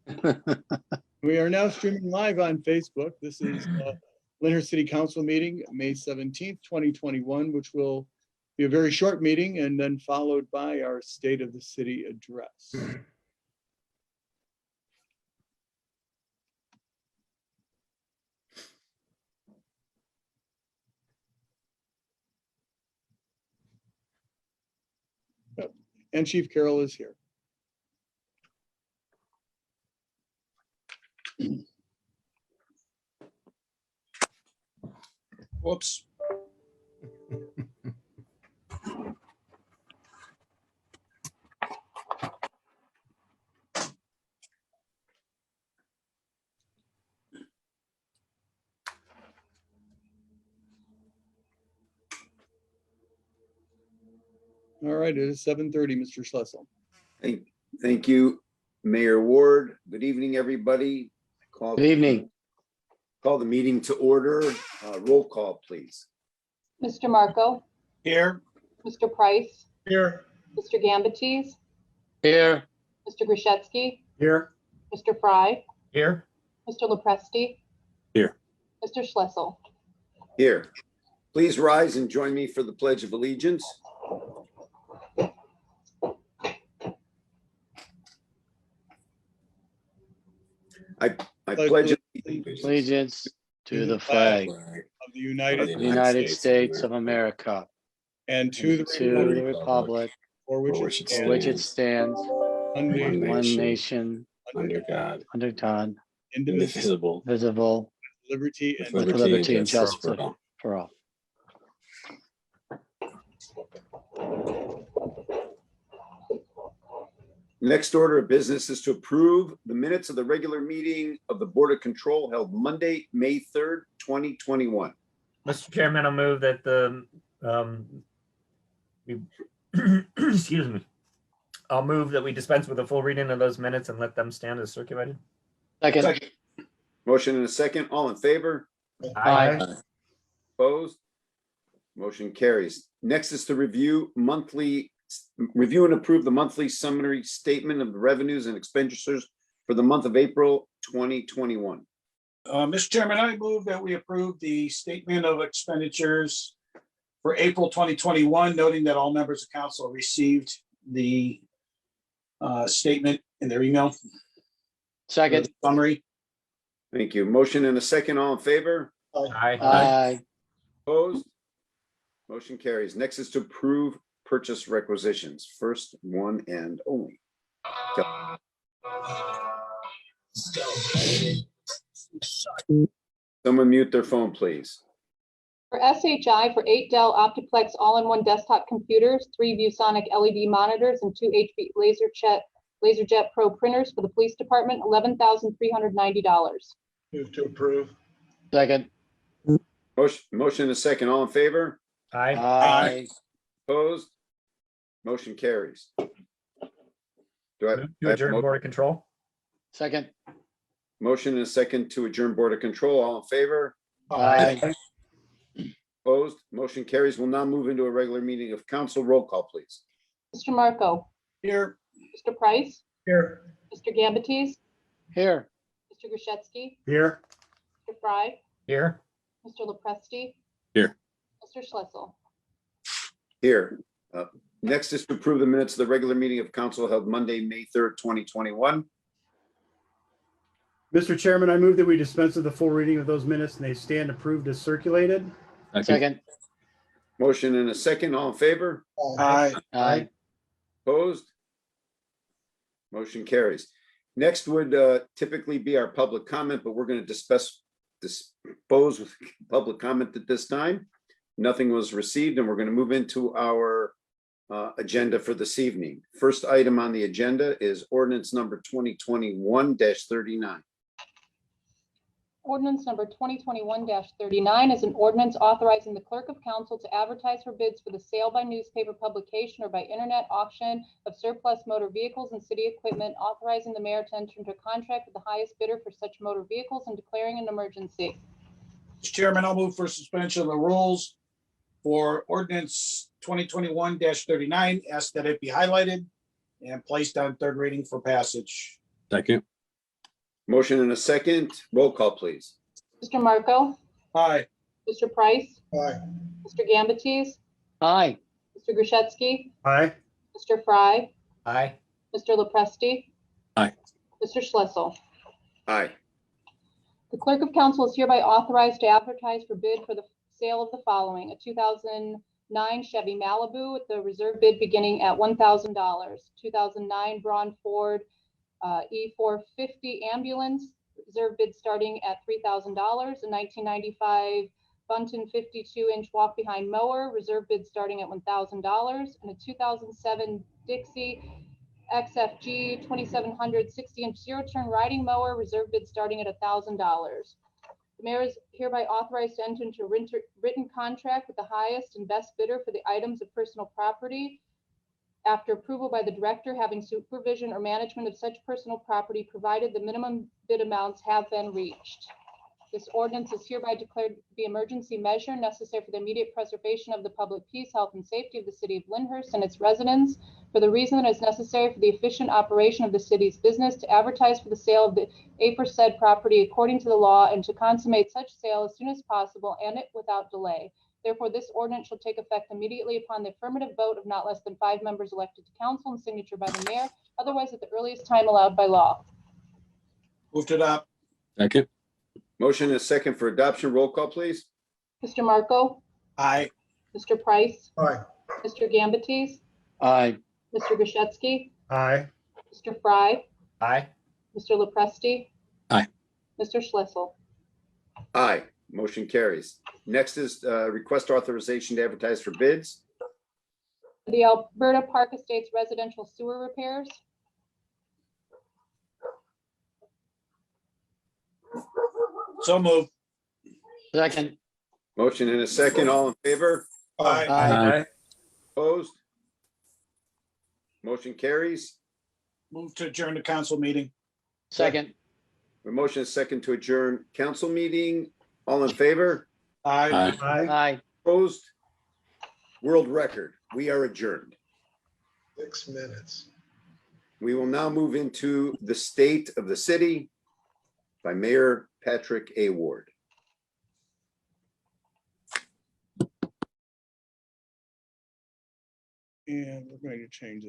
We are now streaming live on Facebook. This is Lyndhurst City Council meeting, May 17th, 2021, which will be a very short meeting and then followed by our State of the City address. And Chief Carroll is here. Whoops. All right, it is 7:30, Mr. Schlessel. Thank you, Mayor Ward. Good evening, everybody. Good evening. Call the meeting to order. Roll call, please. Mr. Marco, Here. Mr. Price, Here. Mr. Gambatees, Here. Mr. Grushetzky, Here. Mr. Fry, Here. Mr. Lopresti. Here. Mr. Schlessel. Here. Please rise and join me for the Pledge of Allegiance. I pledge Allegiance to the flag of the United States of America and to the republic for which it stands, one one nation, under God, indivisible, visible, liberty with and liberty and justice for all. Next order of business is to approve the minutes of the regular meeting of the Board of Control held Monday, May 3rd, 2021. Mr. Chairman, I'll move that excuse me. I'll move that we dispense with a full reading of those minutes and let them stand as circulated. Second. Motion and a second. All in favor? Aye. Opposed? Motion carries. Next is to review and approve the monthly summary statement of the revenues and expenditures for the month of April 2021. Mr. Chairman, I move that we approve the statement of expenditures for April 2021, noting that all members of council received the statement in their email. Second. Summary. Thank you. Motion and a second. All in favor? Aye. Aye. Opposed? Motion carries. Next is to approve purchase requisitions. First one and only. Someone mute their phone, please. For SHI, for 8 Dell Optiplex all-in-one desktop computers, 3 ViewSonic LED monitors, and 2 HP LaserJet Pro printers for the police department, $11,390. Move to approve. Second. Motion and a second. All in favor? Aye. Aye. Opposed? Motion carries. Do I Move I to have adjourn Board of Control. Second. motion and a second to adjourn Board of Control? All in favor? Aye. Opposed? Motion carries. We'll now move into a regular meeting of council. Roll call, please. Mr. Marco, Here. Mr. Price, Here. Mr. Gambatees, Here. Mr. Grushetzky, Here. Mr. Fry, Here. Mr. Lopresti. Here. Mr. Schlessel. Here. Next is to approve the minutes of the regular meeting of council held Monday, May 3rd, 2021. Mr. Chairman, I move that we dispense with the full reading of those minutes and they stand approved as circulated. Second. Motion and a second. All in favor? Aye. Aye. Opposed? Motion carries. Next would typically be our public comment, but we're going to dispose with public comment at this time. Nothing was received, and we're going to move into our agenda for this evening. First item on the agenda is ordinance number 2021-39. Ordinance number 2021-39 is an ordinance authorizing the clerk of council to advertise for bids for the sale by newspaper publication or by internet auction of surplus motor vehicles and city equipment, authorizing the mayor to enter into a contract with the highest bidder for such motor vehicles and declaring an emergency. Mr. Chairman, I'll move for suspension of the rules for ordinance 2021-39. Ask that it be highlighted and placed on third reading for passage. Second. Motion and a second. Roll call, please. Mr. Marco, Aye. Mr. Price, Aye. Mr. Gambatees, Aye. Mr. Grishetzky, Aye. Mr. Fry, Aye. Mr. LaPresti. Aye. Mr. Schlissel. Aye. The clerk of council is hereby authorized to advertise for bid for the sale of the following: a 2009 Chevy Malibu with the reserve bid beginning at $1,000, 2009 Braun Ford E450 ambulance, reserve bid starting at $3,000, a 1995 Bunton 52-inch walk-behind mower, reserve bid starting at $1,000, and a 2007 Dixie XFG 2700 60-inch zero-turn riding mower, reserve bid starting at $1,000. The mayor is hereby authorized to enter into a written contract with the highest and best bidder for the items of personal property after approval by the director having supervision or management of such personal property, provided the minimum bid amounts have been reached. This ordinance is hereby declared the emergency measure necessary for the immediate preservation of the public peace, health, and safety of the city of Lyndhurst and its residents, for the reason that it is necessary for the efficient operation of the city's business, to advertise for the sale of the aforesaid property according to the law, and to consummate such sale as soon as possible and it without delay. Therefore, this ordinance shall take effect immediately upon the affirmative vote of not less than 5 members elected to council and signature by the mayor, otherwise at the earliest time allowed by law. Move to adopt. Second. Motion and a second for adoption. Roll call, please. Mr. Marco, Aye. Mr. Price, Aye. Mr. Gambatees, Aye. Mr. Grishetzky, Aye. Mr. Fry, Aye. Mr. LaPresti. Aye. Mr. Schlissel. Aye. Motion carries. Next is request authorization to advertise for bids. The Alberta Park Estates residential sewer repairs. So move. Second. Motion and a second. All in favor? Aye. Aye. Opposed? Motion carries. Move to adjourn the council meeting. Second. A motion and a second to adjourn council meeting. All in favor? Aye. Aye. Aye. Aye. Opposed? World record. We are adjourned. 6 minutes. We will now move into the state of the city by Mayor Patrick A. Ward. And we're going to change that